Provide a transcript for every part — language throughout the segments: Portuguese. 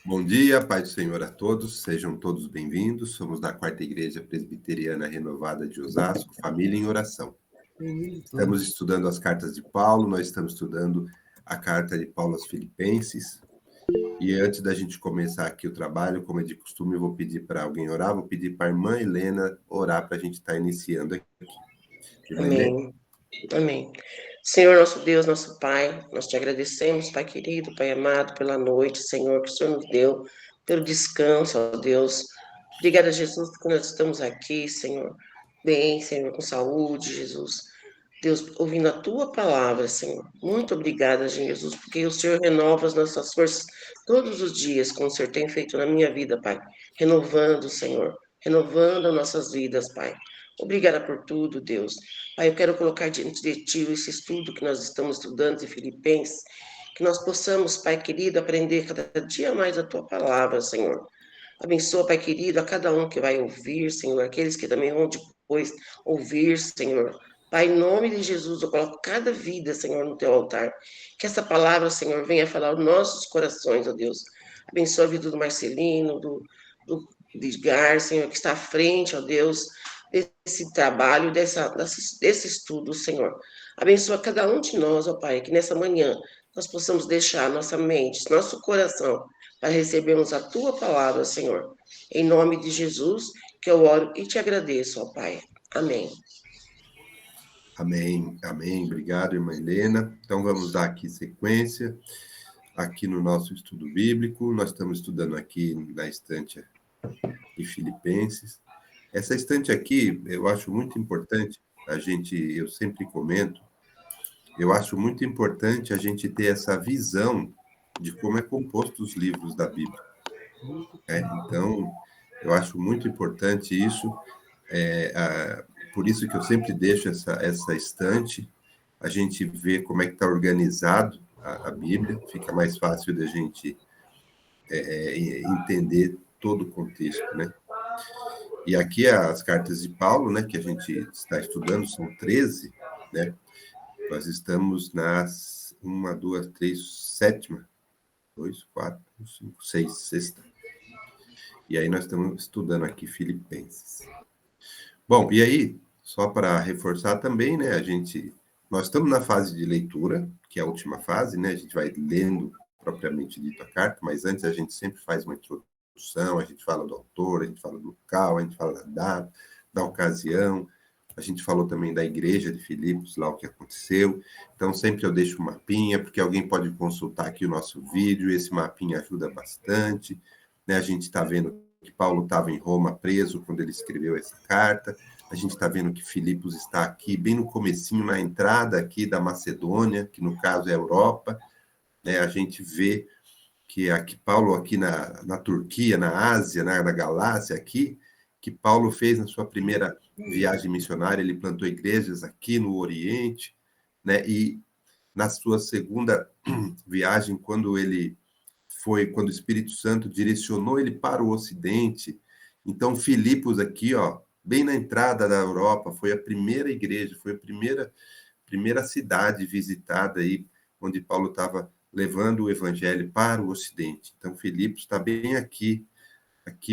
Bom dia, paz do Senhor a todos, sejam todos bem-vindos. Somos da Quarta Igreja Presbiteriana Renovada de Osasco, Família em Oração. Estamos estudando as cartas de Paulo, nós estamos estudando a carta de Paulo aos Filipenses. E antes da gente começar aqui o trabalho, como é de costume, eu vou pedir para alguém orar, vou pedir para a irmã Helena orar para a gente estar iniciando aqui. Irmã Helena? Amém. Amém. Senhor, nosso Deus, nosso Pai, nós te agradecemos, Pai querido, Pai amado, pela noite, Senhor, que o Senhor nos deu, pelo descanso, ó Deus. Obrigada, Jesus, porque nós estamos aqui, Senhor, bem, Senhor, com saúde, Jesus. Deus, ouvindo a tua palavra, Senhor. Muito obrigada, Jesus, porque o Senhor renova as nossas forças todos os dias, como o Senhor tem feito na minha vida, Pai. Renovando, Senhor, renovando as nossas vidas, Pai. Obrigada por tudo, Deus. Pai, eu quero colocar diante de Ti esse estudo que nós estamos estudando de Filipenses, que nós possamos, Pai querido, aprender cada dia mais a Tua palavra, Senhor. Abençoa, Pai querido, a cada um que vai ouvir, Senhor, aqueles que também vão depois ouvir, Senhor. Pai, em nome de Jesus, eu coloco cada vida, Senhor, no Teu altar. Que essa palavra, Senhor, venha falar aos nossos corações, ó Deus. Abençoa a vida do Marcelino, do Edgar, Senhor, que está à frente, ó Deus, desse trabalho, desse estudo, Senhor. Abençoa cada um de nós, ó Pai, que nessa manhã nós possamos deixar nossa mente, nosso coração, para recebermos a Tua palavra, Senhor. Em nome de Jesus, que eu oro e te agradeço, ó Pai. Amém. Amém, amém. Obrigado, irmã Helena. Então, vamos dar aqui sequência, aqui no nosso estudo bíblico. Nós estamos estudando aqui na estante de Filipenses. Essa estante aqui, eu acho muito importante, eu sempre comento, eu acho muito importante a gente ter essa visão de como é composto os livros da Bíblia. Então, eu acho muito importante isso. Por isso que eu sempre deixo essa estante, a gente vê como é que está organizado a Bíblia, fica mais fácil da gente entender todo o contexto, né? E aqui as cartas de Paulo, né, que a gente está estudando, são 13, né? Nós estamos nas 1, 2, 3, sétima, 2, 4, 5, 6, sexta. E aí nós estamos estudando aqui Filipenses. Bom, e aí, só para reforçar também, né, nós estamos na fase de leitura, que é a última fase, né, a gente vai lendo propriamente dito a carta, mas antes a gente sempre faz uma introdução, a gente fala do autor, a gente fala do local, a gente fala da data, da ocasião, a gente falou também da igreja de Filipos, lá o que aconteceu, então sempre eu deixo um mapinha, porque alguém pode consultar aqui o nosso vídeo, esse mapinha ajuda bastante, né, a gente está vendo que Paulo estava em Roma preso quando ele escreveu essa carta. A gente está vendo que Filipos está aqui, bem no comecinho, na entrada aqui da Macedônia, que no caso é a Europa. Né? A gente vê que aqui Paulo aqui na Turquia, na Ásia, na Galácia aqui, que Paulo fez na sua primeira viagem missionária, ele plantou igrejas aqui no Oriente, né? E na sua segunda viagem, quando o Espírito Santo direcionou ele para o Ocidente. Então, Filipos aqui, ó, bem na entrada da Europa, foi a primeira igreja, foi a primeira cidade visitada aí, onde Paulo estava levando o evangelho para o Ocidente. Então, Filipos está bem aqui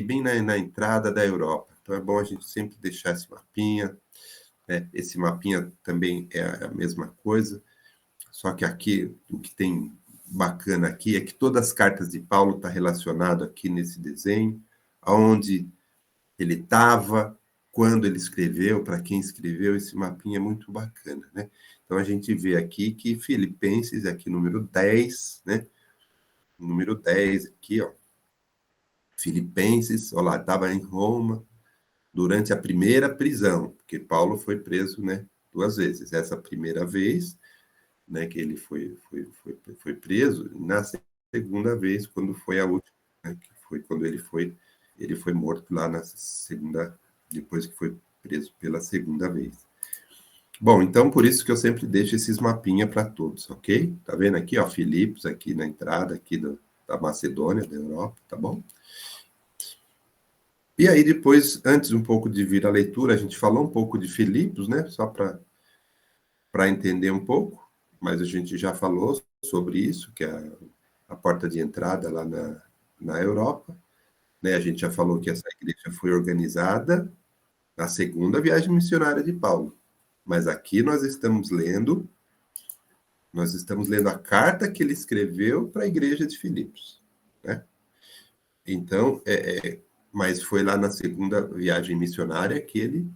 bem na entrada da Europa. Então, é bom a gente sempre deixar esse mapinha, né? Esse mapinha também é a mesma coisa, só que aqui, o que tem bacana aqui é que todas as cartas de Paulo estão relacionadas aqui nesse desenho, aonde ele estava, quando ele escreveu, para quem escreveu, esse mapinha é muito bacana, né? Então, a gente vê aqui que Filipenses, aqui número 10, né? Número 10 aqui, ó. Filipenses, olha lá, estava em Roma durante a primeira prisão, porque Paulo foi preso, né, 2 vezes. Essa primeira vez, né, que ele foi preso, na segunda vez, quando foi a última, né, que foi quando ele foi morto lá na segunda, depois que foi preso pela segunda vez. Bom, então por isso que eu sempre deixo esses mapinhas para todos, ok? Tá vendo aqui, ó, Filipos, aqui na entrada aqui da Macedônia, da Europa, tá bom? E aí depois, antes um pouco de vir a leitura, a gente falou um pouco de Filipos, né, só para entender um pouco, mas a gente já falou sobre isso, que é a porta de entrada lá na Europa, né? A gente já falou que essa igreja foi organizada na segunda viagem missionária de Paulo. Mas aqui nós estamos lendo a carta que ele escreveu para a igreja de Filipos, né? Então, mas foi lá na segunda viagem missionária que ele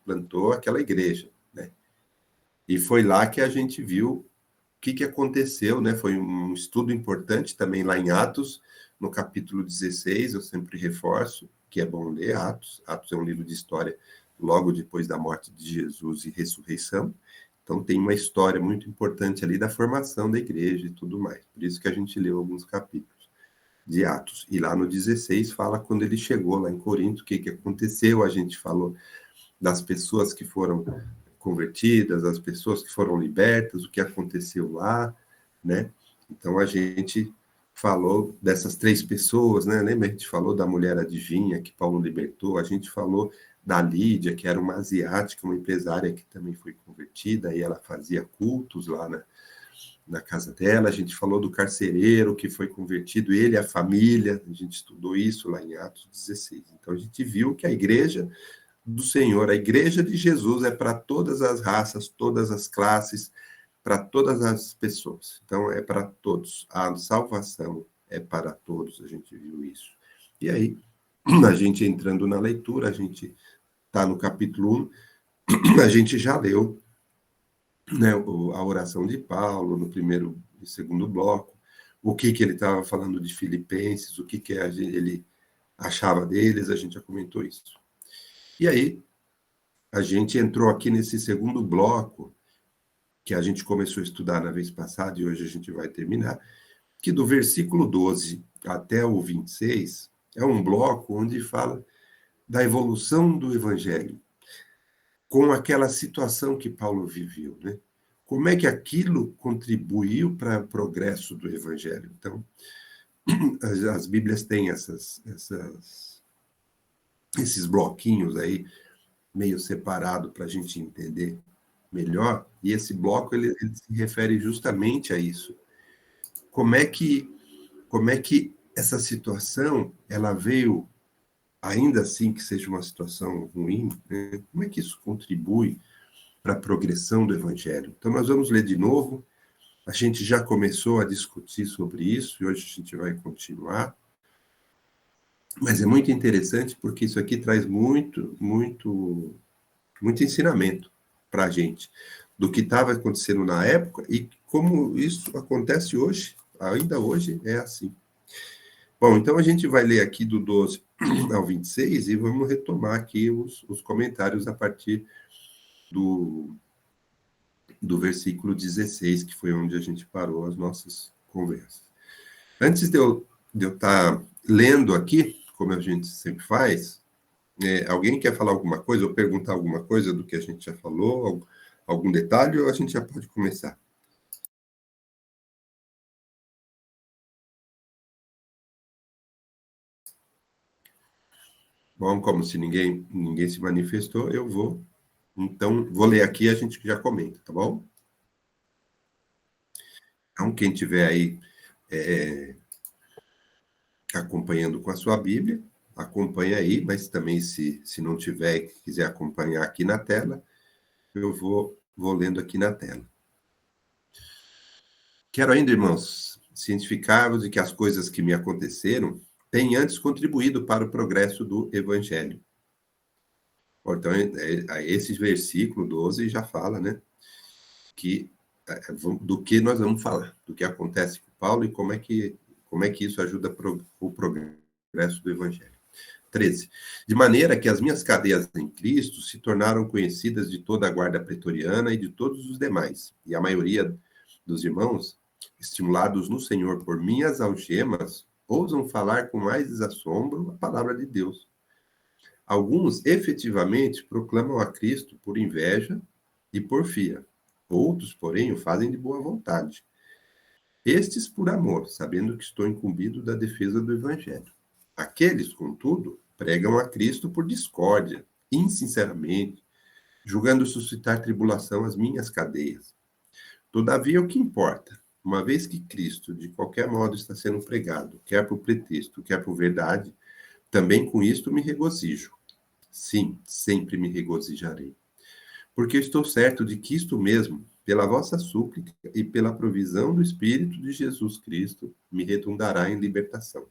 plantou aquela igreja, né? E foi lá que a gente viu o que aconteceu, né? Foi um estudo importante também lá em Atos, no capítulo 16, eu sempre reforço que é bom ler Atos. Atos é um livro de história logo depois da morte de Jesus e ressurreição. Então tem uma história muito importante ali da formação da igreja e tudo mais. Por isso que a gente leu alguns capítulos de Atos. E lá no 16 fala quando ele chegou lá em Corinto, o que aconteceu. A gente falou das pessoas que foram convertidas, as pessoas que foram libertas, o que aconteceu lá, né? Então a gente falou dessas 3 pessoas, né? Lembra? A gente falou da mulher adivinha que Paulo libertou, a gente falou da Lídia, que era uma asiática, uma empresária que também foi convertida, e ela fazia cultos lá na casa dela. A gente falou do carcereiro que foi convertido, ele e a família, a gente estudou isso lá em Atos 16. Então a gente viu que a igreja do Senhor, a igreja de Jesus é para todas as raças, todas as classes, para todas as pessoas. Então, é para todos. A salvação é para todos, a gente viu isso. E aí, a gente entrando na leitura, a gente está no capítulo 1, a gente já leu, né, a oração de Paulo no primeiro e segundo bloco, o que ele estava falando de Filipenses, o que ele achava deles, a gente já comentou isso. E aí, a gente entrou aqui nesse segundo bloco, que a gente começou a estudar na vez passada, e hoje a gente vai terminar, que do versículo 12 até o 26, é um bloco onde fala da evolução do evangelho, com aquela situação que Paulo viveu, né? Como é que aquilo contribuiu para o progresso do evangelho? Então, as Bíblias têm esses bloquinhos aí, meio separado para a gente entender melhor, e esse bloco ele se refere justamente a isso. Como é que essa situação ela veio, ainda assim que seja uma situação ruim, né? Como é que isso contribui para a progressão do evangelho? Então nós vamos ler de novo. A gente já começou a discutir sobre isso e hoje a gente vai continuar. Mas é muito interessante porque isso aqui traz muito ensinamento para a gente do que estava acontecendo na época e como isso acontece hoje, ainda hoje é assim. Bom, então a gente vai ler aqui do 12 ao 26 e vamos retomar aqui os comentários a partir do versículo 16, que foi onde a gente parou as nossas conversas. Antes de eu estar lendo aqui, como a gente sempre faz, alguém quer falar alguma coisa ou perguntar alguma coisa do que a gente já falou, algum detalhe, ou a gente já pode começar? Bom, como se ninguém se manifestou, eu vou. Então, vou ler aqui e a gente já comenta, tá bom? Então, quem tiver aí acompanhando com a sua Bíblia, acompanha aí, mas também se não tiver e quiser acompanhar aqui na tela, eu vou lendo aqui na tela. Quero ainda, irmãos, cientificar-vos de que as coisas que me aconteceram têm antes contribuído para o progresso do Evangelho. Então, esse versículo 12 já fala, né, que do que nós vamos falar, do que acontece com Paulo e como é que isso ajuda o progresso do Evangelho. 13. De maneira que as minhas cadeias em Cristo se tornaram conhecidas de toda a guarda pretoriana e de todos os demais, e a maioria dos irmãos, estimulados no Senhor por minhas algemas, ousam falar com mais desassombro a palavra de Deus. Alguns, efetivamente, proclamam a Cristo por inveja e porfia. Outros, porém, o fazem de boa vontade. Estes por amor, sabendo que estou incumbido da defesa do Evangelho. Aqueles, contudo, pregam a Cristo por discórdia, insinceramente, julgando suscitar tribulação às minhas cadeias. Todavia, o que importa? uma vez que Cristo, de qualquer modo, está sendo pregado, quer por pretexto, quer por verdade, também com isto me regozijo. Sim, sempre me regozijarei. Porque estou certo de que isto mesmo, pela vossa súplica e pela provisão do Espírito de Jesus Cristo, me redundará em libertação,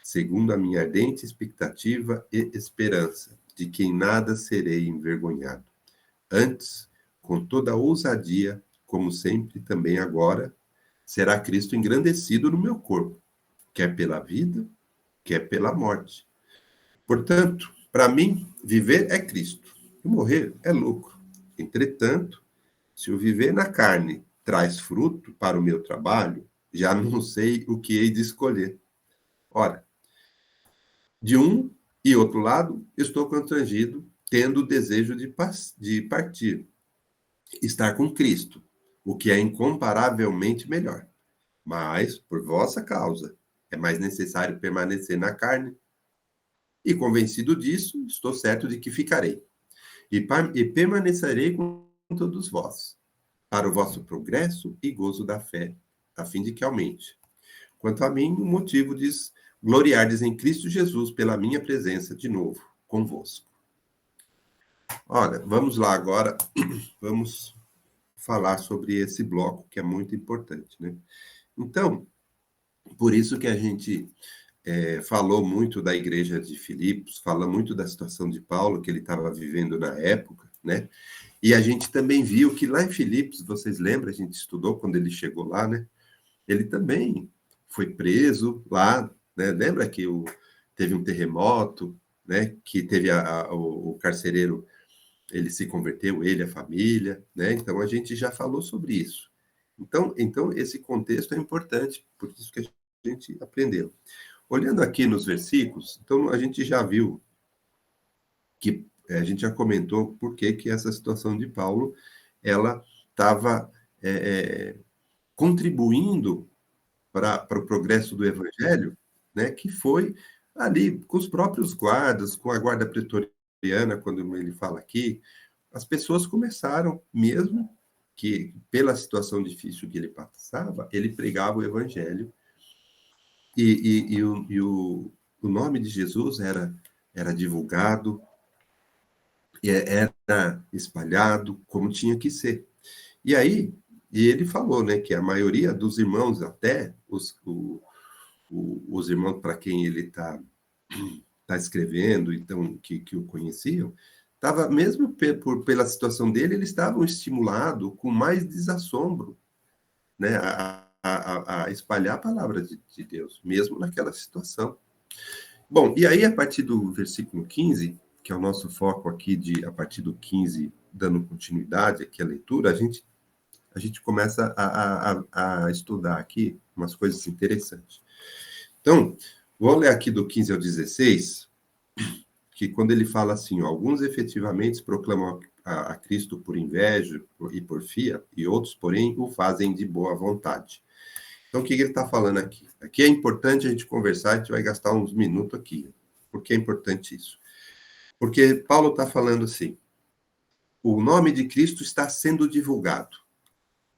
segundo a minha ardente expectativa e esperança, de que em nada serei envergonhado. Antes, com toda a ousadia, como sempre também agora, será Cristo engrandecido no meu corpo, quer pela vida, quer pela morte. Portanto, para mim, viver é Cristo, e morrer é lucro. Entretanto, se o viver na carne traz fruto para o meu trabalho, já não sei o que hei de escolher. Ora, de um e outro lado, estou constrangido, tendo o desejo de partir, estar com Cristo, o que é incomparavelmente melhor. Mas, por vossa causa, é mais necessário permanecer na carne. E convencido disso, estou certo de que ficarei. E permanecerei com todos vós, para o vosso progresso e gozo da fé, a fim de que aumente. Quanto a mim, o motivo diz gloriardes em Cristo Jesus pela minha presença de novo convosco. Olha, vamos lá agora, vamos falar sobre esse bloco que é muito importante, né? Então, por isso que a gente falou muito da igreja de Filipos, fala muito da situação de Paulo que ele estava vivendo na época, né? E a gente também viu que lá em Filipos, vocês lembram, a gente estudou quando ele chegou lá, né? Ele também foi preso lá, né? Lembra que teve um terremoto, né? Que teve o carcereiro, ele se converteu, ele, a família, né? Então a gente já falou sobre isso. Então esse contexto é importante, por isso que a gente aprendeu. Olhando aqui nos versículos, então a gente já viu que a gente já comentou por que essa situação de Paulo ela estava contribuindo para o progresso do evangelho, né, que foi ali com os próprios guardas, com a guarda pretoriana, quando ele fala aqui, as pessoas começaram, mesmo que pela situação difícil que ele passava, ele pregava o evangelho e o nome de Jesus era divulgado, era espalhado como tinha que ser. E aí, ele falou, né, que a maioria dos irmãos, até os irmãos para quem ele tá escrevendo, então, que o conheciam, estava, mesmo pela situação dele, eles estavam estimulados com mais desassombro, né, a espalhar a palavra de Deus, mesmo naquela situação. Bom, e aí, a partir do versículo 15, que é o nosso foco aqui, a partir do 15, dando continuidade aqui à leitura, a gente começa a estudar aqui umas coisas interessantes. Então, vou ler aqui do 15 ao 16, que quando ele fala assim, ó, alguns efetivamente proclamam a Cristo por inveja e porfia, e outros, porém, o fazem de boa vontade. Então, o que ele está falando aqui? Aqui é importante a gente conversar, a gente vai gastar uns minutos aqui. Por que é importante isso? Porque Paulo está falando assim, o nome de Cristo está sendo divulgado.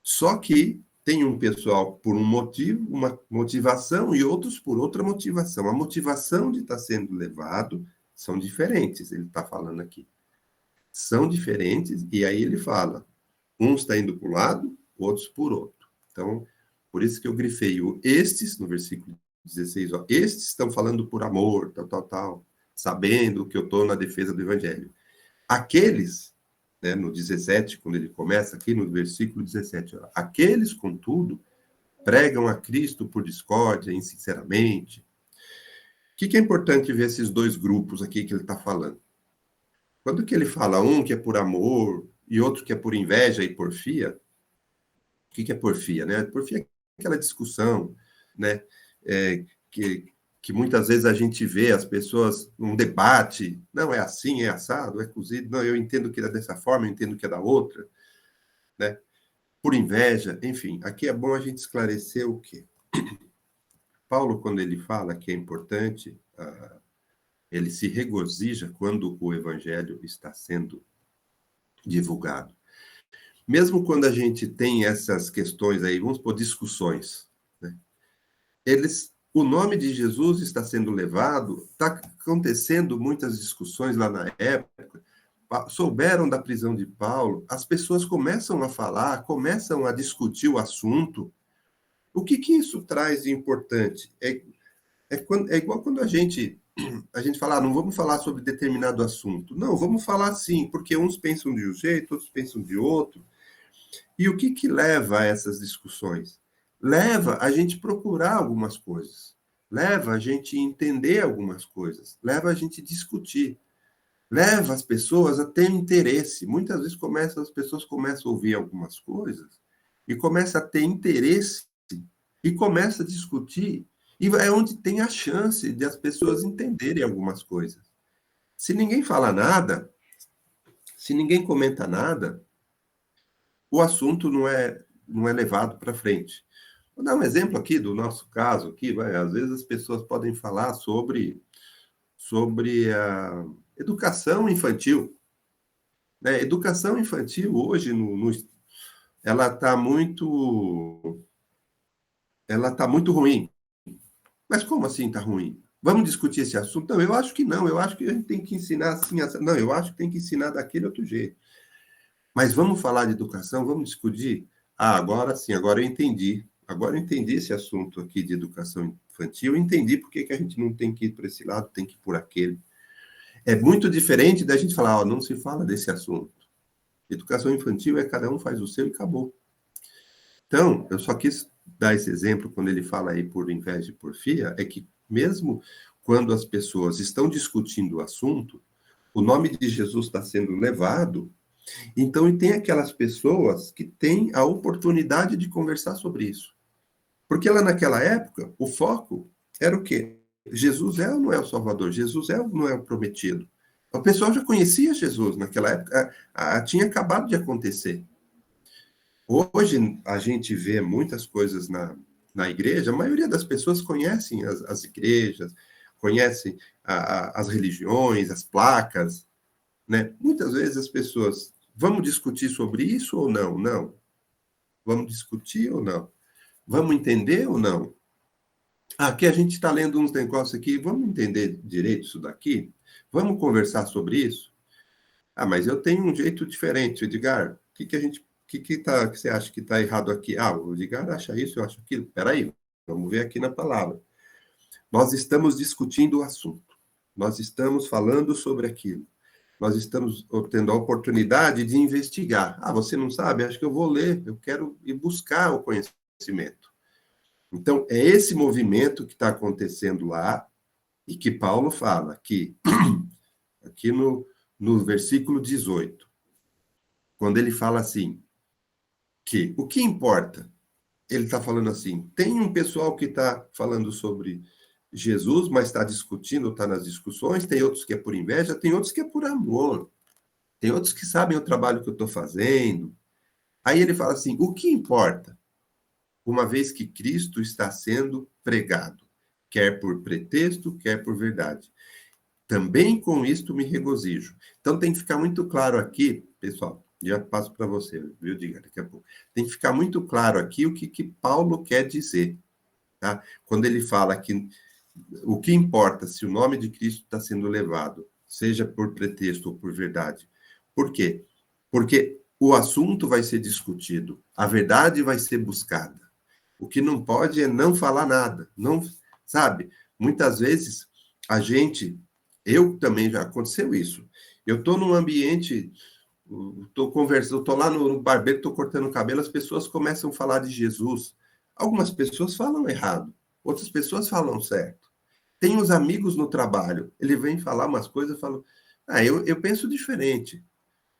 Só que tem um pessoal por um motivo, uma motivação, e outros por outra motivação. A motivação de estar sendo levado são diferentes, ele está falando aqui. São diferentes, e aí ele fala, uns está indo para um lado, outros por outro. Então, por isso que eu grifei o estes, no versículo 16, ó, estes estão falando por amor, tal, sabendo que eu estou na defesa do evangelho. Aqueles, né, no 17, quando ele começa aqui no versículo 17, ó, aqueles, contudo, pregam a Cristo por discórdia, insinceramente. O que é importante ver esses dois grupos aqui que ele está falando? Quando que ele fala um que é por amor e outro que é por inveja e porfia, o que é porfia, né? Porfia é aquela discussão, né? Que muitas vezes a gente vê as pessoas num debate, não é assim, é assado, é cozido, não, eu entendo que é dessa forma, eu entendo que é da outra, né? Por inveja, enfim, aqui é bom a gente esclarecer o quê? Paulo, quando ele fala que é importante, ele se regozija quando o evangelho está sendo divulgado. mesmo quando a gente tem essas questões aí, vamos por discussões, né? O nome de Jesus está sendo levado, está acontecendo muitas discussões lá na época, souberam da prisão de Paulo, as pessoas começam a falar, começam a discutir o assunto. O que isso traz de importante? É igual quando a gente fala, não vamos falar sobre determinado assunto. Não, vamos falar sim, porque uns pensam de um jeito, outros pensam de outro. E o que leva a essas discussões? Leva a gente procurar algumas coisas, leva a gente entender algumas coisas, leva a gente discutir, leva as pessoas a ter interesse. Muitas vezes as pessoas começam a ouvir algumas coisas e começam a ter interesse e começam a discutir, e é onde tem a chance de as pessoas entenderem algumas coisas. Se ninguém fala nada, se ninguém comenta nada, o assunto não é levado para frente. Vou dar um exemplo aqui do nosso caso aqui, às vezes as pessoas podem falar sobre a educação infantil, né? Educação infantil hoje ela tá muito ruim. Mas como assim está ruim? Vamos discutir esse assunto? Não, eu acho que não. Eu acho que a gente tem que ensinar assim. Assim. Não, eu acho que tem que ensinar daquele outro jeito. Mas vamos falar de educação? Vamos discutir? Ah, agora sim, agora eu entendi. Agora eu entendi esse assunto aqui de educação infantil. Eu entendi por que a gente não tem que ir por esse lado, tem que ir por aquele. É muito diferente da gente falar, ó, não se fala desse assunto. Educação infantil é cada um faz o seu e acabou. Então, eu só quis dar esse exemplo quando ele fala aí por inveja e porfia, é que mesmo quando as pessoas estão discutindo o assunto, o nome de Jesus está sendo levado, então e tem aquelas pessoas que têm a oportunidade de conversar sobre isso. Porque lá naquela época, o foco era o quê? Jesus é ou não é o Salvador? Jesus é ou não é o prometido? O pessoal já conhecia Jesus naquela época, tinha acabado de acontecer. Hoje a gente vê muitas coisas na igreja, a maioria das pessoas conhecem as igrejas, conhecem as religiões, as placas, né? Muitas vezes as pessoas, vamos discutir sobre isso ou não? Não. Vamos discutir ou não? Vamos entender ou não? Aqui a gente está lendo uns negócios aqui, vamos entender direito isso daqui? Vamos conversar sobre isso? Ah, mas eu tenho um jeito diferente, Edgar. O que você acha que está errado aqui? Ah, o Edgar acha isso, eu acho aquilo. Peraí, vamos ver aqui na palavra. Nós estamos discutindo o assunto. Nós estamos falando sobre aquilo. Nós estamos tendo a oportunidade de investigar. Ah, você não sabe? Acho que eu vou ler. Eu quero ir buscar o conhecimento. Então, é esse movimento que está acontecendo lá e que Paulo fala aqui no versículo 18, quando ele fala assim, que o que importa? Ele está falando assim, tem um pessoal que está falando sobre Jesus, mas está discutindo, está nas discussões, tem outros que é por inveja, tem outros que é por amor, tem outros que sabem o trabalho que eu estou fazendo. Aí ele fala assim, o que importa? Uma vez que Cristo está sendo pregado, quer por pretexto, quer por verdade. Também com isto me regozijo. Então tem que ficar muito claro aqui, pessoal, já passo para você, viu, Diga, daqui a pouco. Tem que ficar muito claro aqui o que Paulo quer dizer, tá? Quando ele fala que o que importa se o nome de Cristo está sendo levado, seja por pretexto ou por verdade. Por quê? Porque o assunto vai ser discutido, a verdade vai ser buscada. O que não pode é não falar nada, não, sabe? Muitas vezes eu também já aconteceu isso. Eu estou num ambiente, estou conversando, estou lá no barbeiro, estou cortando o cabelo, as pessoas começam a falar de Jesus. Algumas pessoas falam errado, outras pessoas falam certo. Tem os amigos no trabalho, ele vem falar umas coisas, eu falo, eu penso diferente.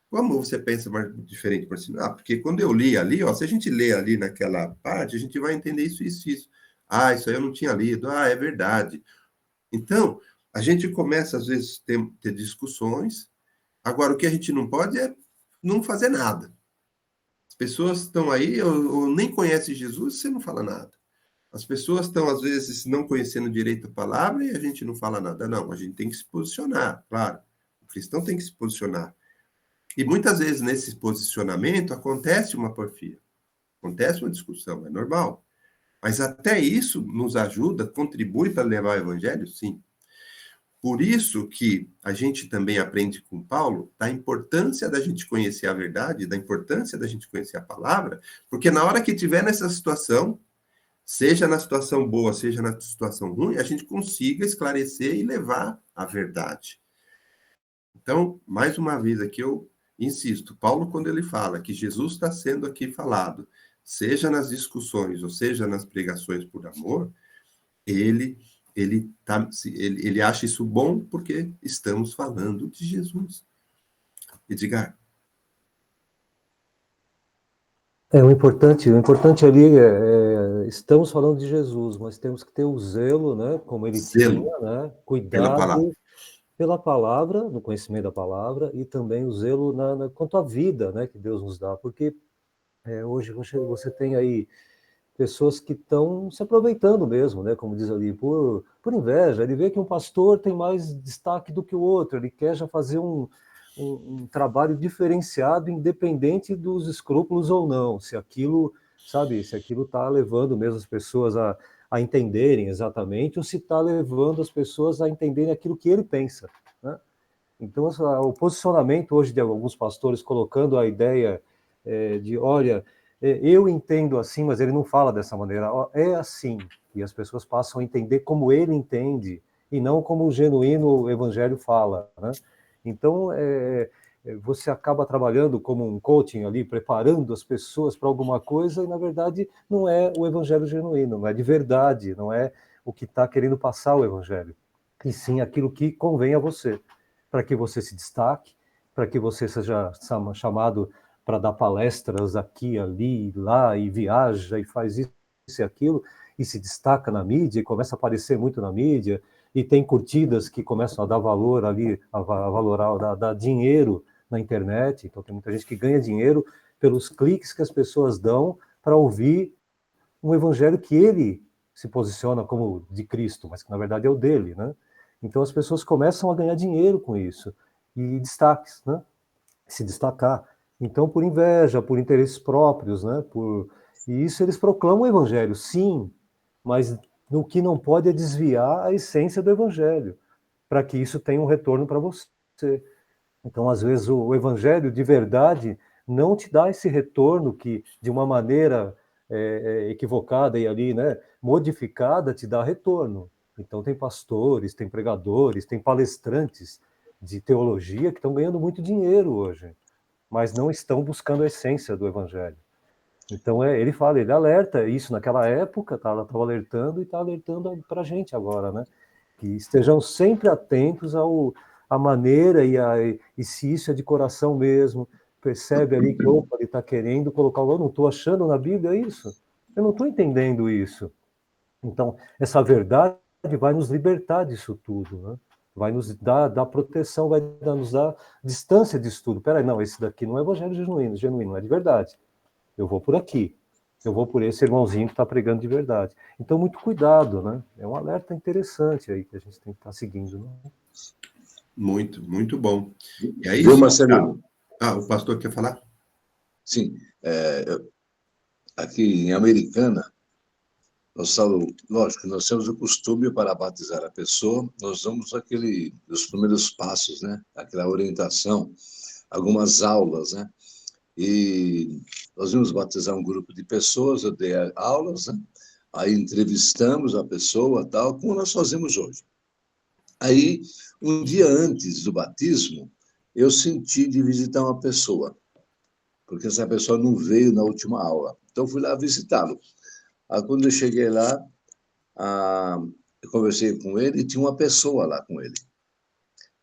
Como você pensa mais diferente por cima? Porque quando eu li ali, ó, se a gente lê ali naquela parte, a gente vai entender isso, isso, isso. Ah, isso aí eu não tinha lido. Ah, é verdade. Então, a gente começa, às vezes, ter discussões. Agora, o que a gente não pode é não fazer nada. As pessoas estão aí, ou nem conhecem Jesus, você não fala nada. As pessoas estão, às vezes, não conhecendo direito a palavra e a gente não fala nada. Não, a gente tem que se posicionar, claro. O cristão tem que se posicionar. E muitas vezes nesse posicionamento acontece uma porfia, acontece uma discussão, é normal. Mas até isso nos ajuda, contribui para levar o evangelho? Sim. Por isso que a gente também aprende com Paulo da importância da gente conhecer a verdade, da importância da gente conhecer a palavra, porque na hora que tiver nessa situação, seja na situação boa, seja na situação ruim, a gente consiga esclarecer e levar a verdade. Então, mais uma vez aqui eu insisto, Paulo, quando ele fala que Jesus está sendo aqui falado, seja nas discussões ou seja nas pregações por amor, ele acha isso bom porque estamos falando de Jesus. Edgar. O importante ali estamos falando de Jesus, mas temos que ter o zelo, né, como ele Zelo tinha, né, pela palavra. cuidado pela palavra, no conhecimento da palavra, e também o zelo quanto à vida, né, que Deus nos dá, porque hoje você tem aí pessoas que estão se aproveitando mesmo, né, como diz ali, por inveja. Ele vê que um pastor tem mais destaque do que o outro, ele quer já fazer um trabalho diferenciado, independente dos escrúpulos ou não, se aquilo, sabe, se aquilo está levando mesmo as pessoas a entenderem exatamente, ou se está levando as pessoas a entenderem aquilo que ele pensa, né? Então, o posicionamento hoje de alguns pastores colocando a ideia de, olha, eu entendo assim, mas ele não fala dessa maneira, é assim, e as pessoas passam a entender como ele entende, e não como o genuíno evangelho fala, né? Então, você acaba trabalhando como um coaching ali, preparando as pessoas para alguma coisa, e na verdade não é o evangelho genuíno, não é de verdade, não é o que está querendo passar o evangelho, e sim aquilo que convém a você, para que você se destaque, para que você seja chamado para dar palestras aqui, ali, lá, e viaja, e faz isso e aquilo, e se destaca na mídia, e começa a aparecer muito na mídia, e tem curtidas que começam a dar valor ali, a valorar, a dar dinheiro na internet. Então tem muita gente que ganha dinheiro pelos cliques que as pessoas dão para ouvir um evangelho que ele se posiciona como de Cristo, mas que na verdade é o dele, né? Então as pessoas começam a ganhar dinheiro com isso, e destaques, né? Se destacar. Então, por inveja, por interesses próprios, né? E isso eles proclamam o evangelho, sim, mas no que não pode é desviar a essência do evangelho, para que isso tenha um retorno para você. Então, às vezes, o evangelho de verdade não te dá esse retorno que, de uma maneira equivocada e ali, né, modificada, te dá retorno. Então, tem pastores, tem pregadores, tem palestrantes de teologia que estão ganhando muito dinheiro hoje, mas não estão buscando a essência do evangelho. Então, ele fala, ele alerta isso naquela época, estava alertando e está alertando para a gente agora, né? Que estejam sempre atentos à maneira e se isso é de coração mesmo, percebe ali que, opa, ele está querendo colocar, eu não estou achando na Bíblia isso, eu não estou entendendo isso. Então, essa verdade vai nos libertar disso tudo, né? Vai nos dar proteção, vai nos dar distância disso tudo. Peraí, não, esse daqui não é evangelho genuíno, não é de verdade. Eu vou por aqui. Eu vou por esse irmãozinho que está pregando de verdade. Então, muito cuidado, né? É um alerta interessante aí que a gente tem que estar seguindo, né? Muito, muito bom. E aí, viu, Marcelino? O pastor quer falar? Sim. Aqui em Americana, lógico, nós temos o costume para batizar a pessoa, nós damos os primeiros passos, né? Aquela orientação, algumas aulas, né? E nós vimos batizar um grupo de pessoas, eu dei aulas, né? Aí entrevistamos a pessoa, tal, como nós fazemos hoje. Aí, um dia antes do batismo, eu senti de visitar uma pessoa, porque essa pessoa não veio na última aula. Então, fui lá visitá-lo. Aí, quando eu cheguei lá, eu conversei com ele e tinha uma pessoa lá com ele.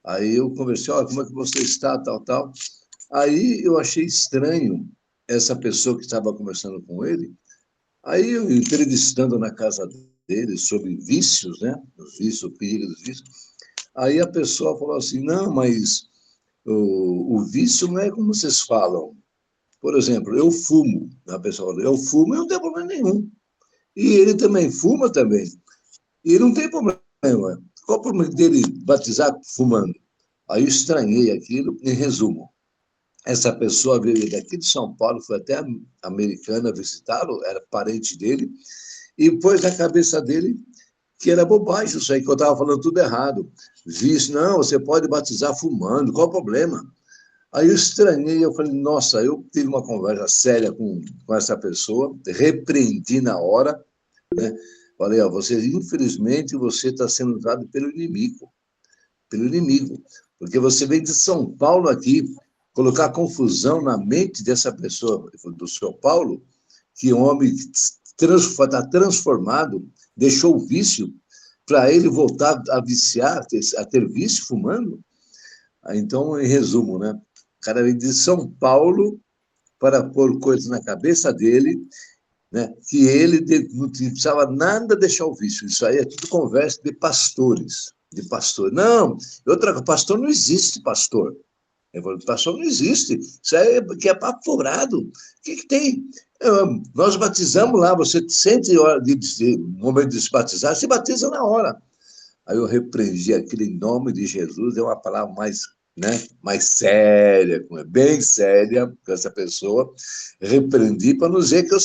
Aí eu conversei, olha, como é que você está, tal, tal. Aí eu achei estranho essa pessoa que estava conversando com ele. Aí eu entrevistando na casa dele sobre vícios, né? Os vícios, o perigo dos vícios. Aí a pessoa falou assim, não, mas o vício não é como vocês falam. Por exemplo, eu fumo. A pessoa falou, eu fumo e não tem problema nenhum. E ele também fuma também. E não tem problema. Qual o problema dele batizar fumando? Aí eu estranhei aquilo, em resumo. essa pessoa veio daqui de São Paulo, foi até Americana visitá-lo, era parente dele, e pôs na cabeça dele que era bobagem isso aí, que eu estava falando tudo errado. Visto, não, você pode batizar fumando, qual o problema? Aí eu estranhei, eu falei, nossa, eu tive uma conversa séria com essa pessoa, repreendi na hora, né? Falei, ó, você, infelizmente, você está sendo usado pelo inimigo, porque você vem de São Paulo aqui, colocar confusão na mente dessa pessoa, do São Paulo, que homem está transformado, deixou o vício, para ele voltar a viciar, a ter vício fumando. Então, em resumo, né? O cara vem de São Paulo para pôr coisas na cabeça dele, né? Que ele não precisava nada deixar o vício. Isso aí é tudo conversa de pastores. De pastor. Não, outra, pastor não existe, pastor. Eu falei, pastor, não existe. Isso aí é papo furado. O que tem? Nós batizamos lá, você sente hora no momento de se batizar, se batiza na hora. Aí eu repreendi aquilo em nome de Jesus, é uma palavra mais, né, mais séria, bem séria com essa pessoa. Repreendi para não dizer que eu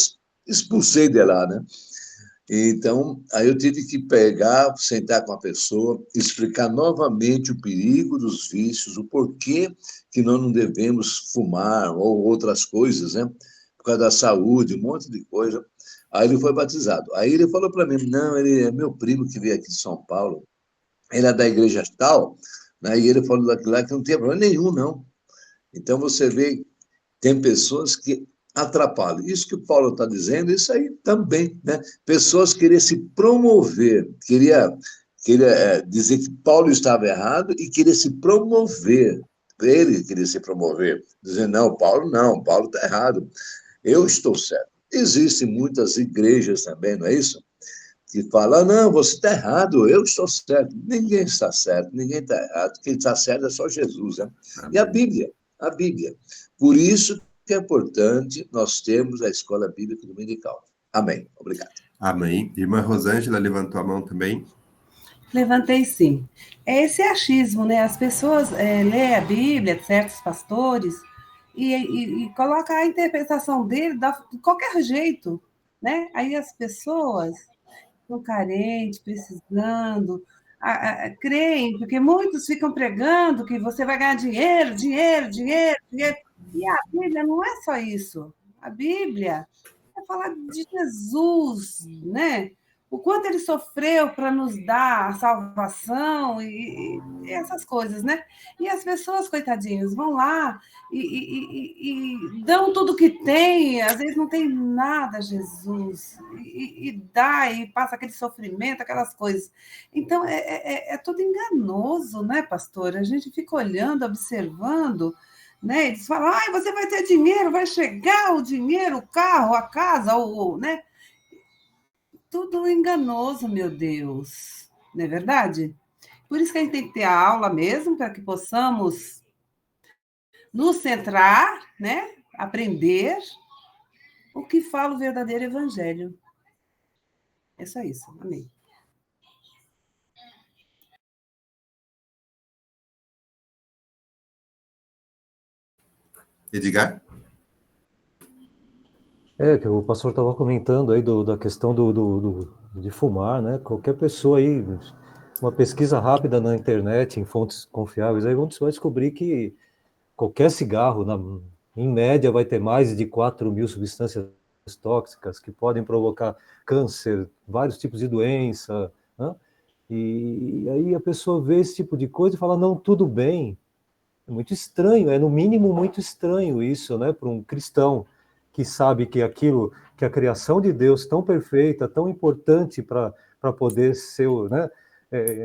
expulsei de lá, né? Então, aí eu tive que pegar, sentar com a pessoa, explicar novamente o perigo dos vícios, o porquê que nós não devemos fumar ou outras coisas, né? Por causa da saúde, um monte de coisa. Aí ele foi batizado. Aí ele falou para mim, não, ele é meu primo que veio aqui de São Paulo, ele é da igreja tal, né? E ele falou daquilo lá que não tem problema nenhum, não. Então, você vê, tem pessoas que atrapalham. Isso que o Paulo está dizendo, isso aí também, né? Pessoas queriam se promover, queria dizer que Paulo estava errado e queria se promover. Ele queria se promover, dizendo, não, Paulo está errado, eu estou certo. Existem muitas igrejas também, não é isso? Que falam, não, você está errado, eu estou certo. Ninguém está certo, ninguém está errado. Quem está certo é só Jesus, né? E a Bíblia, a Bíblia. Por isso que é importante nós termos a escola bíblica dominical. Amém. Obrigado. Amém. Irmã Rosângela levantou a mão também. Levantei sim. É esse achismo, né? As pessoas lêem a Bíblia, certos pastores, e colocam a interpretação dele de qualquer jeito, né? Aí as pessoas estão carentes, precisando, creem, porque muitos ficam pregando que você vai ganhar dinheiro, dinheiro, dinheiro, dinheiro. E a Bíblia não é só isso. A Bíblia é falar de Jesus, né? O quanto ele sofreu para nos dar a salvação e essas coisas, né? E as pessoas, coitadinhos, vão lá e dão tudo que tem, às vezes não tem nada, Jesus, e dá, e passa aquele sofrimento, aquelas coisas. Então, é tudo enganoso, né, pastor? A gente fica olhando, observando, né? Eles falam, você vai ter dinheiro, vai chegar o dinheiro, o carro, a casa, né? Tudo enganoso, meu Deus. Não é verdade? Por isso que a gente tem que ter a aula mesmo, para que possamos nos centrar, né? Aprender o que fala o verdadeiro evangelho. É só isso. Amém. Edgar? Que o pastor estava comentando aí da questão de fumar, né? Qualquer pessoa aí, uma pesquisa rápida na internet, em fontes confiáveis, aí você vai descobrir que qualquer cigarro, em média, vai ter mais de 4.000 substâncias tóxicas que podem provocar câncer, vários tipos de doença, né? E aí a pessoa vê esse tipo de coisa e fala, não, tudo bem. É muito estranho, no mínimo muito estranho isso, né, para um cristão que sabe que aquilo, que a criação de Deus tão perfeita, tão importante para poder ser, né,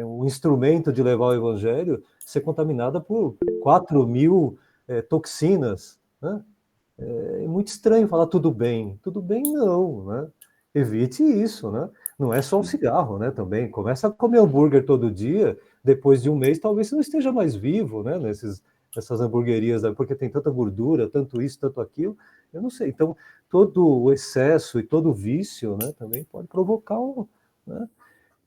um instrumento de levar o evangelho, ser contaminada por 4.000 toxinas, né? É muito estranho falar tudo bem não, né? Evite isso, né? Não é só um cigarro, né? Também começa a comer hambúrguer todo dia, depois de um mês talvez você não esteja mais vivo, né? Nessas hamburguerias, porque tem tanta gordura, tanto isso, tanto aquilo, eu não sei. Então, todo o excesso e todo o vício, né? Também pode provocar né?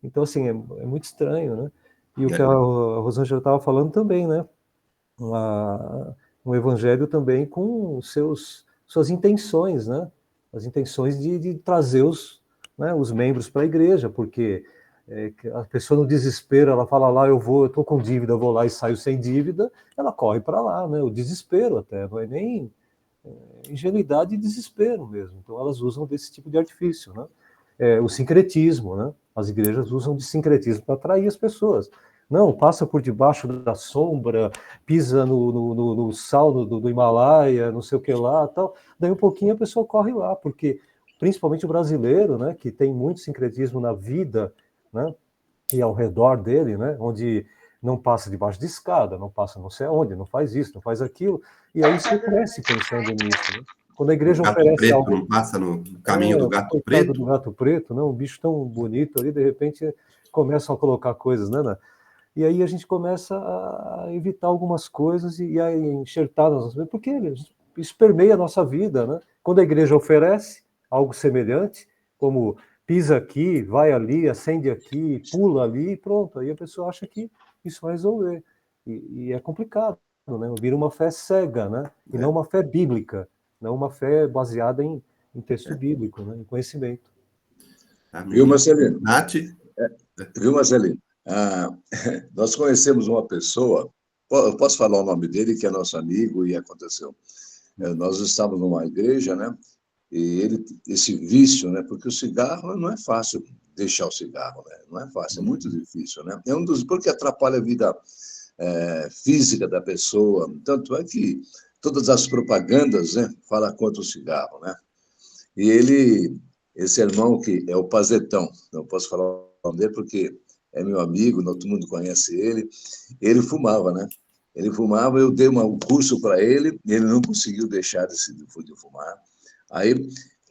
Então, assim, é muito estranho, né? E o que a Rosângela estava falando também, né? um evangelho também com suas intenções, né? As intenções de trazer os membros para a igreja, porque a pessoa no desespero, ela fala lá, eu estou com dívida, eu vou lá e saio sem dívida, ela corre para lá, né? O desespero até, não é nem ingenuidade e desespero mesmo. Então elas usam desse tipo de artifício, né? O sincretismo, né? As igrejas usam de sincretismo para atrair as pessoas. Não, passa por debaixo da sombra, pisa no sal do Himalaia, não sei o que lá, tal. Daí um pouquinho a pessoa corre lá, porque principalmente o brasileiro, né, que tem muito sincretismo na vida, né, e ao redor dele, né, onde não passa debaixo de escada, não passa não sei aonde, não faz isso, não faz aquilo, e aí você cresce pensando nisso, né? Quando a O igreja gato oferece preto algo, não passa no caminho do gato coitado do preto? gato preto, né, um bicho tão bonito ali, de repente começam a colocar coisas, né, e aí a gente começa a evitar algumas coisas e a enxertar nas nossas vidas, porque isso permeia a nossa vida, né? Quando a igreja oferece algo semelhante, como pisa aqui, vai ali, acende aqui, pula ali, pronto, aí a pessoa acha que isso vai resolver. E é complicado, né? Vira uma fé cega, né? E não uma fé bíblica, não uma fé baseada em texto bíblico, né? Em conhecimento. Viu, Amém. Marcelino? Nath, Viu, Marcelino? Nós conhecemos uma pessoa, eu posso falar o nome dele, que é nosso amigo, e aconteceu. Nós estávamos numa igreja, né? E esse vício, né? Porque o cigarro não é fácil deixar o cigarro, né? Não é fácil, é muito difícil, né? Porque atrapalha a vida física da pessoa. Tanto é que todas as propagandas, né? Falam contra o cigarro, né? E esse irmão que é o Pazetão, não posso falar o nome dele porque é meu amigo, todo mundo conhece ele fumava, né? Ele fumava, eu dei um curso para ele não conseguiu deixar de fumar. Aí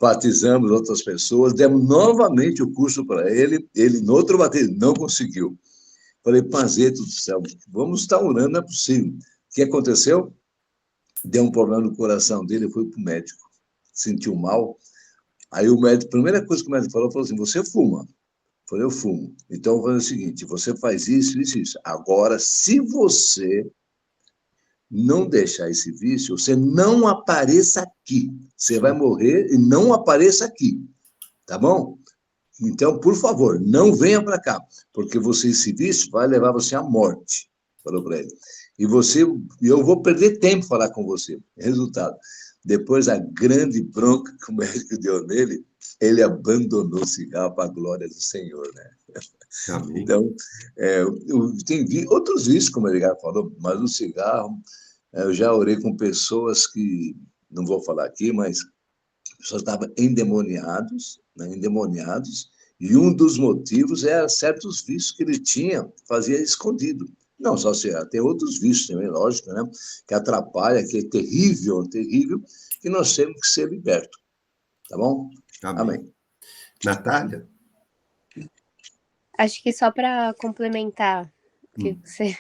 batizamos outras pessoas, demos novamente o curso para ele no outro batismo, não conseguiu. Falei, Pazeto do céu, vamos estar orando, não é possível. O que aconteceu? Deu um problema no coração dele, foi para o médico, sentiu mal. Aí o médico, a primeira coisa que o médico falou assim, você fuma? Eu falei, eu fumo. Então, eu vou fazer o seguinte, você faz isso, isso, isso. Agora, se você não deixar esse vício, você não apareça aqui. Você vai morrer e não apareça aqui. Tá bom? Então, por favor, não venha para cá, porque esse vício vai levar você à morte. Falou para ele. Eu vou perder tempo falar com você. Resultado, depois da grande bronca que o médico deu nele, ele abandonou o cigarro para a glória do Senhor, né? amém. Então, tem outros vícios, como ele já falou, mas o cigarro, eu já orei com pessoas que, não vou falar aqui, mas pessoas estavam endemoniados, né, endemoniados, e um dos motivos era certos vícios que ele tinha, fazia escondido. Não só se tem outros vícios também, lógico, né, que atrapalha, que é terrível, terrível, que nós temos que ser libertos. Tá bom? Amém. Amém. Natália? Acho que só para complementar o que você...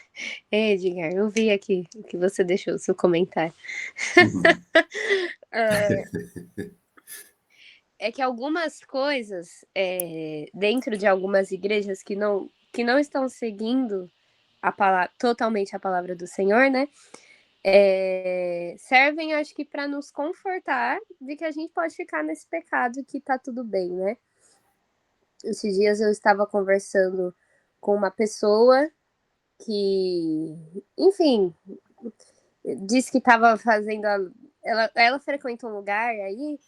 Edgar, eu vi aqui o que você deixou, o seu comentário. É que algumas coisas, dentro de algumas igrejas que não estão seguindo totalmente a palavra do Senhor, né? Servem, acho que, para nos confortar de que a gente pode ficar nesse pecado que tá tudo bem, né? Esses dias eu estava conversando com uma pessoa que, enfim, disse que estava fazendo. Ela frequenta um lugar aí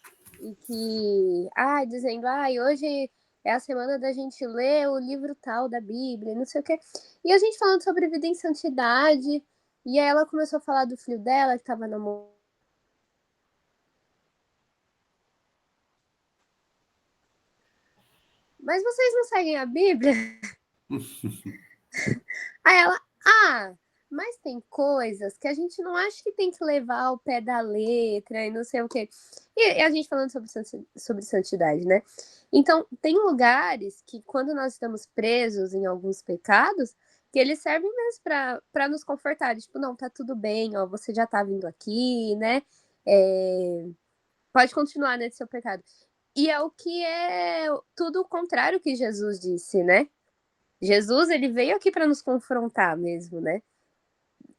e que, dizendo, hoje é a semana da gente ler o livro tal da Bíblia, não sei o quê. E a gente falando sobre vida em santidade, e aí ela começou a falar do filho dela que estava namorando. Mas vocês não seguem a Bíblia? Aí ela, mas tem coisas que a gente não acha que tem que levar ao pé da letra e não sei o quê. E a gente falando sobre santidade, né? Então, tem lugares que quando nós estamos presos em alguns pecados, que eles servem mesmo para nos confortar. Tipo, não, tá tudo bem, ó, você já tá vindo aqui, né? Pode continuar nesse seu pecado. E é o que é tudo o contrário que Jesus disse, né? Jesus, ele veio aqui para nos confrontar mesmo, né?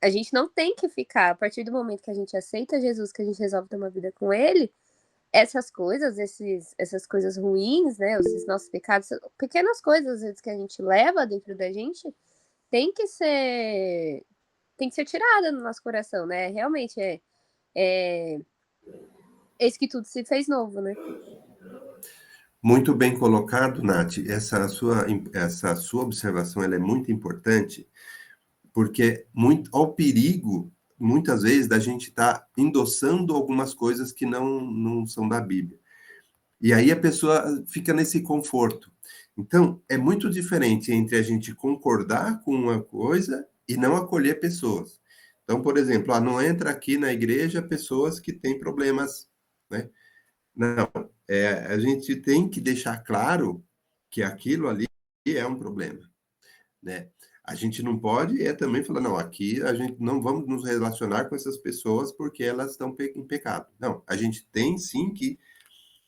A gente não tem que ficar, a partir do momento que a gente aceita Jesus, que a gente resolve ter uma vida com ele, essas coisas, essas coisas ruins, né, esses nossos pecados, pequenas coisas às vezes que a gente leva dentro da gente, tem que ser tirada do nosso coração, né? Realmente eis que tudo se fez novo, né? Muito bem colocado, Nath. Essa sua observação ela é muito importante, porque há o perigo, muitas vezes, da gente estar endossando algumas coisas que não são da Bíblia. E aí a pessoa fica nesse conforto. Então, é muito diferente entre a gente concordar com uma coisa e não acolher pessoas. Então, por exemplo, não entra aqui na igreja pessoas que têm problemas, né? Não, a gente tem que deixar claro que aquilo ali é um problema, né? A gente não pode também falar, não, aqui a gente não vamos nos relacionar com essas pessoas porque elas estão em pecado. Não, a gente tem sim que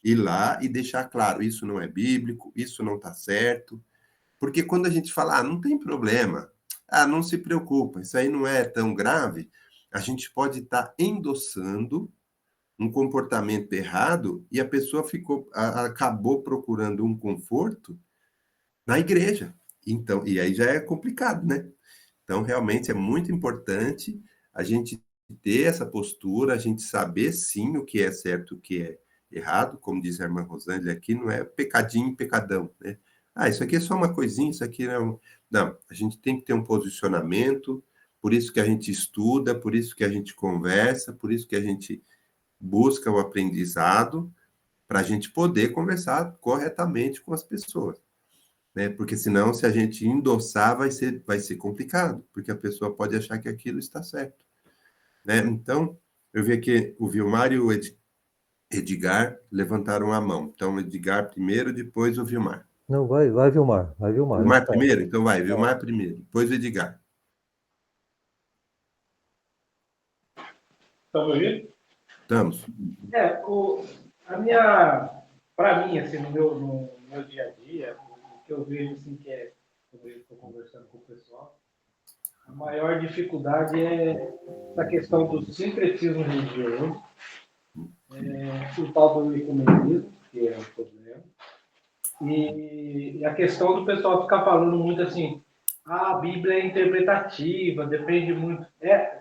ir lá e deixar claro, isso não é bíblico, isso não está certo, porque quando a gente fala, não tem problema, não se preocupa, isso aí não é tão grave, a gente pode estar endossando um comportamento errado e a pessoa acabou procurando um conforto na igreja. Então, e aí já é complicado, né? Então, realmente é muito importante a gente ter essa postura, a gente saber sim o que é certo, o que é errado, como diz a irmã Rosângela aqui, não é pecadinho, pecadão, né? Isso aqui é só uma coisinha, isso aqui não... Não, a gente tem que ter um posicionamento, por isso que a gente estuda, por isso que a gente conversa, por isso que a gente busca o aprendizado, para a gente poder conversar corretamente com as pessoas, né? Porque senão, se a gente endossar, vai ser complicado, porque a pessoa pode achar que aquilo está certo, né? Então, eu vi aqui o Vilmar e o Edgar levantaram a mão. Então, o Edgar primeiro, depois o Vilmar. Não, vai Vilmar, vai Vilmar. Vilmar primeiro? Então vai, Vilmar primeiro, depois o Edgar. Estão me ouvindo? Estamos. Para mim, assim, no meu dia a dia, o que eu vejo, assim, que é, quando eu estou conversando com o pessoal, a maior dificuldade é essa questão do sincretismo religioso, o tal do ecumenismo, que é um problema, e a questão do pessoal ficar falando muito assim, a Bíblia é interpretativa, depende muito.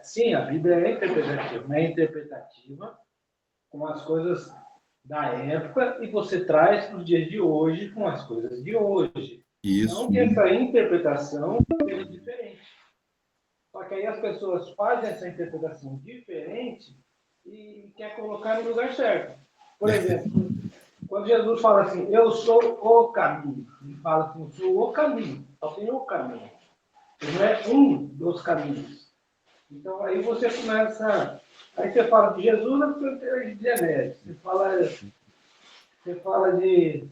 Sim, a Bíblia é interpretativa, mas é interpretativa com as coisas da época e você traz para os dias de hoje com as coisas de hoje. Isso. Não que essa interpretação seja diferente. Só que aí as pessoas fazem essa interpretação diferente e quer colocar no lugar certo. Por exemplo, quando Jesus fala assim, eu sou o caminho, ele fala assim, eu sou o caminho, só tem o caminho. Ele não é um dos caminhos. Então aí você começa... Aí você fala de Jesus, você tem de genérico. Você fala de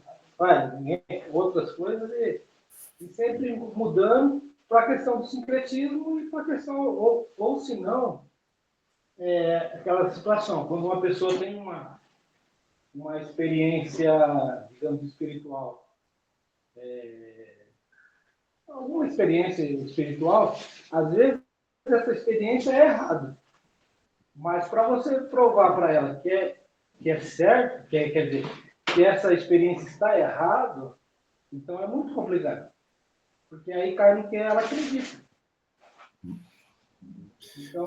outras coisas e sempre mudando para a questão do sincretismo e para a questão, ou se não, aquela situação, quando uma pessoa tem uma experiência, digamos, espiritual, alguma experiência espiritual, às vezes essa experiência é errada. Mas para você provar para ela que é certo, quer dizer, que essa experiência está errada, então é muito complicado. Porque aí cai no que ela acredita. Então,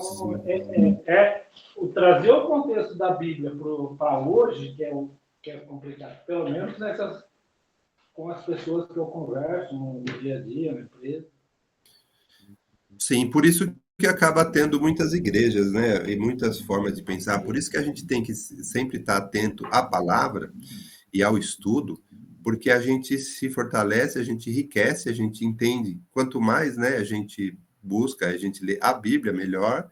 o trazer o contexto da Bíblia para hoje, que é complicado, pelo menos com as pessoas que eu converso no dia a dia, na empresa. Sim, por isso que acaba tendo muitas igrejas, né, e muitas formas de pensar. Por isso que a gente tem que sempre estar atento à palavra e ao estudo, porque a gente se fortalece, a gente enriquece, a gente entende. Quanto mais, né, a gente busca, a gente lê a Bíblia melhor,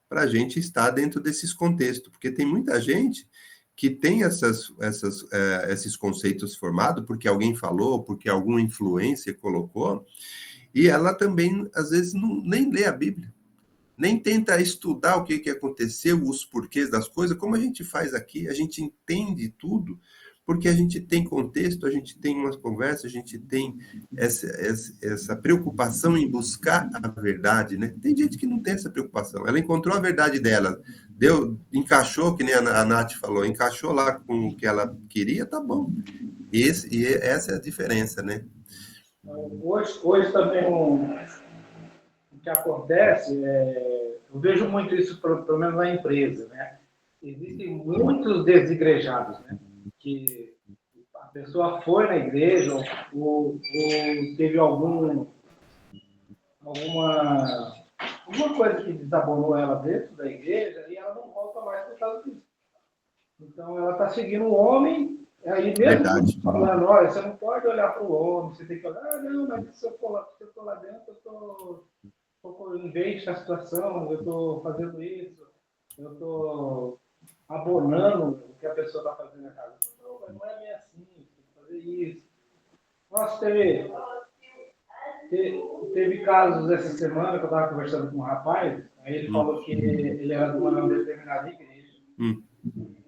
para a gente estar dentro desses contextos, porque tem muita gente que tem esses conceitos formados porque alguém falou, porque alguma influência colocou, e ela também, às vezes, nem lê a Bíblia, nem tenta estudar o que aconteceu, os porquês das coisas, como a gente faz aqui, a gente entende tudo, porque a gente tem contexto, a gente tem umas conversas, a gente tem essa preocupação em buscar a verdade, né? Tem gente que não tem essa preocupação. Ela encontrou a verdade dela, encaixou, que nem a Nath falou, encaixou lá com o que ela queria, tá bom. Essa é a diferença, né? Hoje também o que acontece, eu vejo muito isso, pelo menos na empresa, né? Existem muitos desigrejados, né? Que a pessoa foi na igreja ou teve alguma coisa que desabonou ela dentro da igreja e ela não volta mais por causa disso. Então, ela está seguindo o homem, aí mesmo falando, olha, você não pode olhar para o homem, você tem que olhar, não, mas se eu estou lá dentro, eu estou em vez da situação, eu estou fazendo isso, eu estou abonando o que a pessoa está fazendo na casa. Não, mas não é bem assim, tem que fazer isso. Nossa, teve casos essa semana que eu estava conversando com um rapaz, aí ele falou que ele era de uma determinada igreja.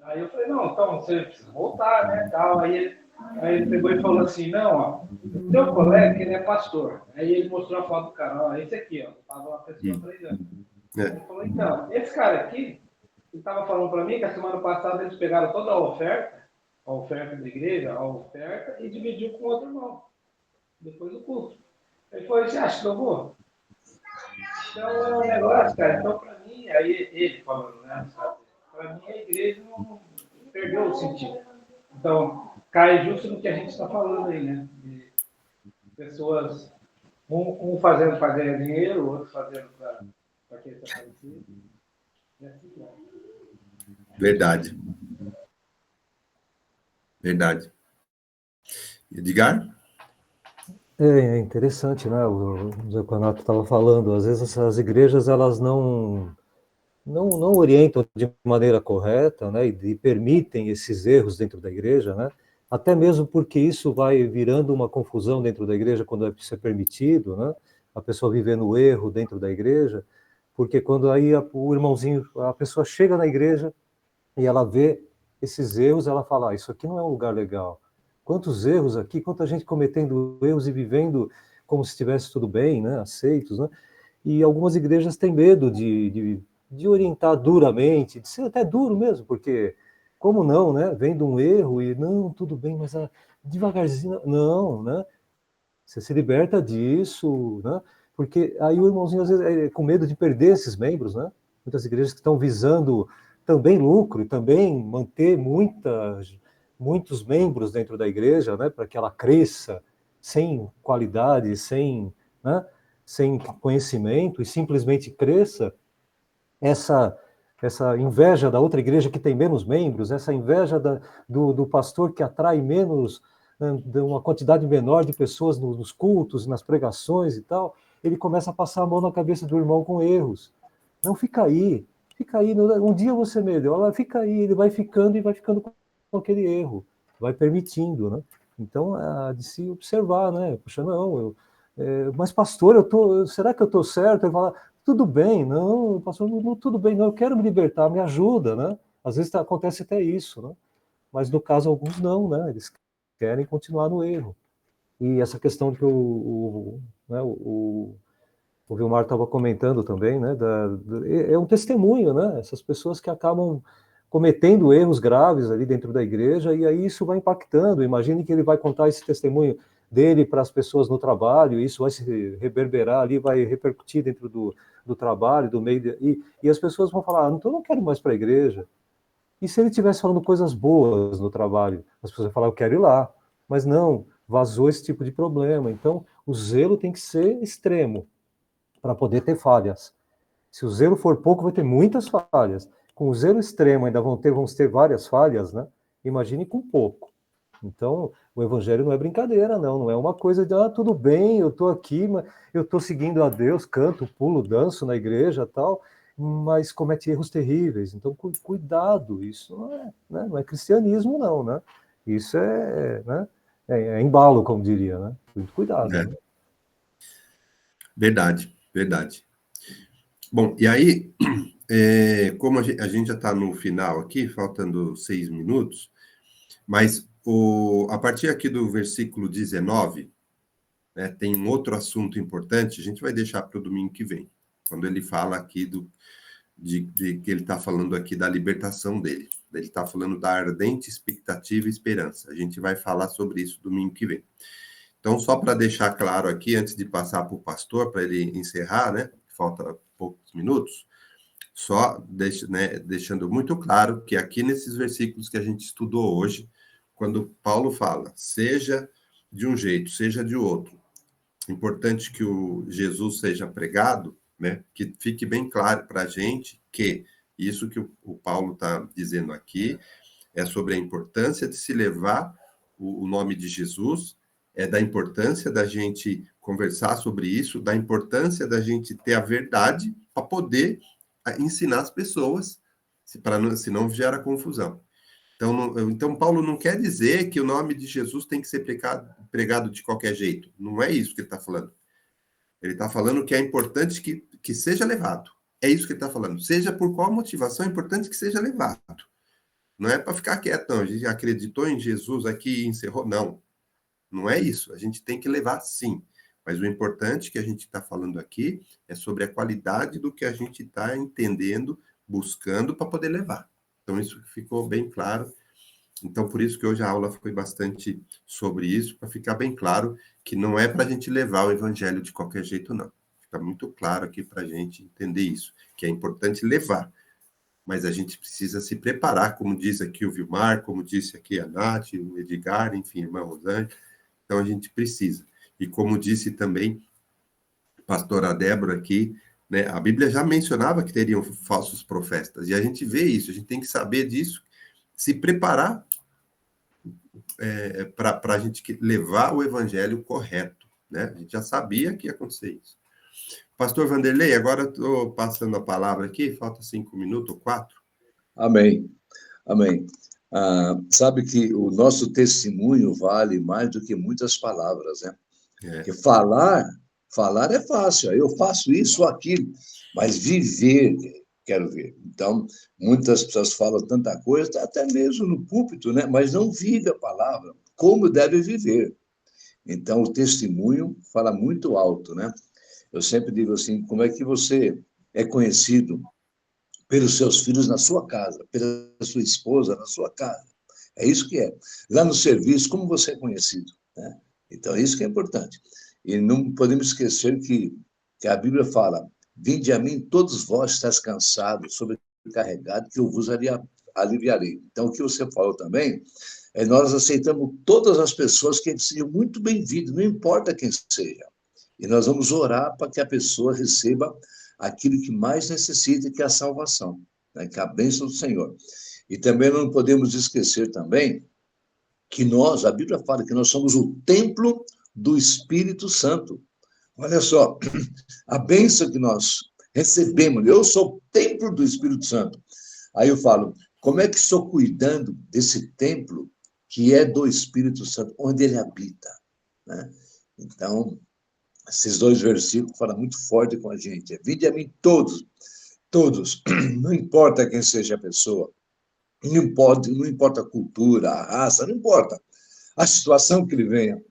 Aí eu falei, não, então você precisa voltar, né, tal. Aí ele pegou e falou assim, não, ó, o teu colega, ele é pastor. Aí ele mostrou a foto do cara, ó, esse aqui, ó, estava uma pessoa pregando. Ele falou, então, esse cara aqui, ele estava falando para mim que a semana passada eles pegaram toda a oferta da igreja, a oferta, e dividiu com outro irmão, depois do culto. Ele falou, você acha que eu vou? Então é um negócio, cara, então para mim, aí ele falando, né, para mim a igreja não perdeu o sentido. Então, cai justo no que a gente está falando aí, né, de pessoas, um fazendo para ganhar dinheiro, o outro fazendo para quem está parecido. Verdade. Edgar? É interessante, né? O Zé Conato estava falando, às vezes essas igrejas elas não orientam de maneira correta, né? E permitem esses erros dentro da igreja, né? Até mesmo porque isso vai virando uma confusão dentro da igreja quando isso é permitido, né? A pessoa vivendo o erro dentro da igreja, porque quando aí o irmãozinho, a pessoa chega na igreja e ela vê esses erros, ela fala, isso aqui não é um lugar legal. Quantos erros aqui, quanta gente cometendo erros e vivendo como se estivesse tudo bem, né? Aceitos, né? E algumas igrejas têm medo de orientar duramente, de ser até duro mesmo, porque como não, né? Vendo um erro e não, tudo bem, mas devagarzinho, não, né? Você se liberta disso, né? Porque aí o irmãozinho às vezes é com medo de perder esses membros, né? Muitas igrejas que estão visando também lucro e também manter muitos membros dentro da igreja, né? Para que ela cresça sem qualidade, sem conhecimento e simplesmente cresça. Essa inveja da outra igreja que tem menos membros, essa inveja do pastor que atrai menos, de uma quantidade menor de pessoas nos cultos, nas pregações e tal, ele começa a passar a mão na cabeça do irmão com erros. Não, fica aí, um dia você melhora, fica aí, ele vai ficando com aquele erro, vai permitindo, né? Então, de se observar, né? Puxa, não, mas pastor, será que eu estou certo? Ele fala, tudo bem, não, pastor, não, tudo bem, não, eu quero me libertar, me ajuda, né? Às vezes acontece até isso, né? Mas no caso, alguns não, né? Eles querem continuar no erro. E essa questão que o Vilmar estava comentando também, né? É um testemunho, né? Essas pessoas que acabam cometendo erros graves ali dentro da igreja, e aí isso vai impactando. Imagine que ele vai contar esse testemunho dele para as pessoas no trabalho, isso vai se reverberar ali, vai repercutir dentro do trabalho, do meio, e as pessoas vão falar, então eu não quero ir mais para a igreja. E se ele estivesse falando coisas boas no trabalho, as pessoas vão falar, eu quero ir lá. Mas não, vazou esse tipo de problema. Então, o zelo tem que ser extremo para poder ter falhas. Se o zelo for pouco, vai ter muitas falhas. Com o zelo extremo, ainda vamos ter várias falhas, né? Imagine com pouco. Então, o evangelho não é brincadeira, não é uma coisa de, tudo bem, eu estou aqui, eu estou seguindo a Deus, canto, pulo, danço na igreja, tal, mas comete erros terríveis. Então, cuidado, isso não é cristianismo, não, né? Isso é embalo, como diria, né? Muito cuidado. Né? Verdade. Bom, e aí, como a gente já está no final aqui, faltando 6 minutos, mas a partir aqui do versículo 19, né, tem um outro assunto importante, a gente vai deixar para o domingo que vem, quando ele fala aqui que ele está falando aqui da libertação dele. Ele está falando da ardente expectativa e esperança. A gente vai falar sobre isso domingo que vem. Então, só para deixar claro aqui, antes de passar para o pastor, para ele encerrar, né? Falta poucos minutos, só deixando muito claro que aqui nesses versículos que a gente estudou hoje, quando Paulo fala, seja de um jeito, seja de outro, importante que o Jesus seja pregado, né? Que fique bem claro para a gente que isso que o Paulo está dizendo aqui é sobre a importância de se levar o nome de Jesus, é da importância da gente conversar sobre isso, da importância da gente ter a verdade para poder ensinar as pessoas, senão gera confusão. Então, Paulo não quer dizer que o nome de Jesus tem que ser pregado de qualquer jeito. Não é isso que ele está falando. Ele está falando que é importante que seja levado. É isso que ele está falando. Seja por qual motivação, é importante que seja levado. Não é para ficar quieto, não. A gente acreditou em Jesus aqui e encerrou. Não. Não é isso. A gente tem que levar, sim. Mas o importante que a gente está falando aqui é sobre a qualidade do que a gente está entendendo, buscando para poder levar. Então, isso ficou bem claro. Então, por isso que hoje a aula foi bastante sobre isso, para ficar bem claro que não é para a gente levar o evangelho de qualquer jeito, não. Fica muito claro aqui para a gente entender isso, que é importante levar, mas a gente precisa se preparar, como diz aqui o Vilmar, como disse aqui a Nath, o Edgar, enfim, a irmã Rosângela. Então, a gente precisa. E como disse também a pastora Débora aqui, né, a Bíblia já mencionava que teriam falsos profetas, e a gente vê isso, a gente tem que saber disso, se preparar para a gente levar o evangelho correto, né? A gente já sabia que ia acontecer isso. Pastor Vanderlei, agora estou passando a palavra aqui, falta 5 minutos ou 4. Amém, amém. Sabe que o nosso testemunho vale mais do que muitas palavras, né? Porque falar é fácil, eu faço isso ou aquilo, mas viver, quero ver. Então, muitas pessoas falam tanta coisa, até mesmo no púlpito, né? Mas não vive a palavra, como deve viver. Então, o testemunho fala muito alto, né? Eu sempre digo assim, como é que você é conhecido pelos seus filhos na sua casa, pela sua esposa na sua casa? É isso que é. Lá no serviço, como você é conhecido, né? Então, é isso que é importante. E não podemos esquecer que a Bíblia fala, vinde a mim todos vós estáis cansados, sobrecarregados, que eu vos aliviarei. Então, o que você falou também, nós aceitamos todas as pessoas que sejam muito bem-vindas, não importa quem seja. E nós vamos orar para que a pessoa receba aquilo que mais necessita, que é a salvação, né? Que é a bênção do Senhor. E também não podemos esquecer também que a Bíblia fala que nós somos o templo do Espírito Santo. Olha só, a bênção que nós recebemos, eu sou o templo do Espírito Santo. Aí eu falo, como é que estou cuidando desse templo que é do Espírito Santo, onde ele habita, né? Então, esses 2 versículos falam muito forte com a gente. Vinde a mim todos, não importa quem seja a pessoa, não importa a cultura, a raça, não importa a situação que ele venha,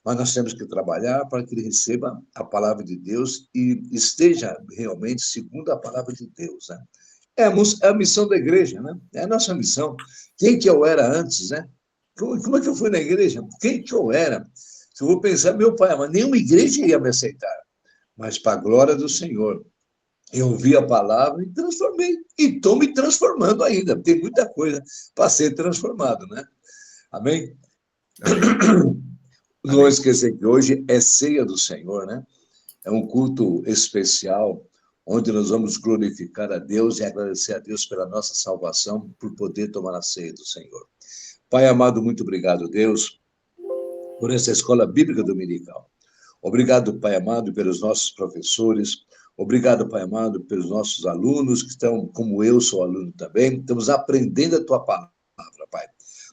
mas nós temos que trabalhar para que ele receba a palavra de Deus e esteja realmente segundo a palavra de Deus, né? É a missão da igreja, né? É a nossa missão. Quem que eu era antes, né? Como é que eu fui na igreja? Quem que eu era? Se eu vou pensar, meu pai, mas nenhuma igreja ia me aceitar. Mas, para a glória do Senhor, eu ouvi a palavra e transformei. E estou me transformando ainda. Tem muita coisa para ser transformado, né? Amém? Amém. Não esquecer que hoje é ceia do Senhor, né? É um culto especial, onde nós vamos glorificar a Deus e agradecer a Deus pela nossa salvação, por poder tomar a ceia do Senhor. Pai amado, muito obrigado, Deus, por essa escola bíblica dominical. Obrigado, Pai amado, pelos nossos professores. Obrigado, Pai amado, pelos nossos alunos, que estão, como eu sou aluno também, estamos aprendendo a Tua palavra, Pai.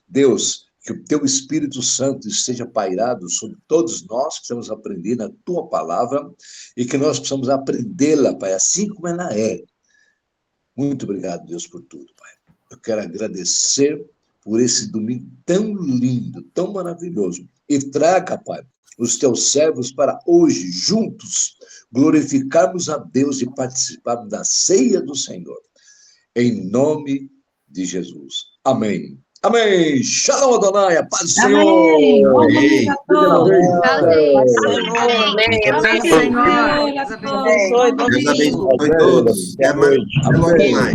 Deus, que o Teu Espírito Santo esteja pairado sobre todos nós que estamos aprendendo a Tua palavra e que nós possamos aprendê-la, Pai, assim como ela é. Muito obrigado, Deus, por tudo, Pai. Eu quero agradecer por esse domingo tão lindo, tão maravilhoso. E traga, Pai, os teus servos para hoje, juntos, glorificarmos a Deus e participarmos da ceia do Senhor. Em nome de Jesus. Amém. Amém. Shalom, Adonai, a paz do Senhor. Amém. Bom domingo a todos. Amém. Amém, Senhor. Deus abençoe. Bom Deus domingo. abençoe todos. Até mais.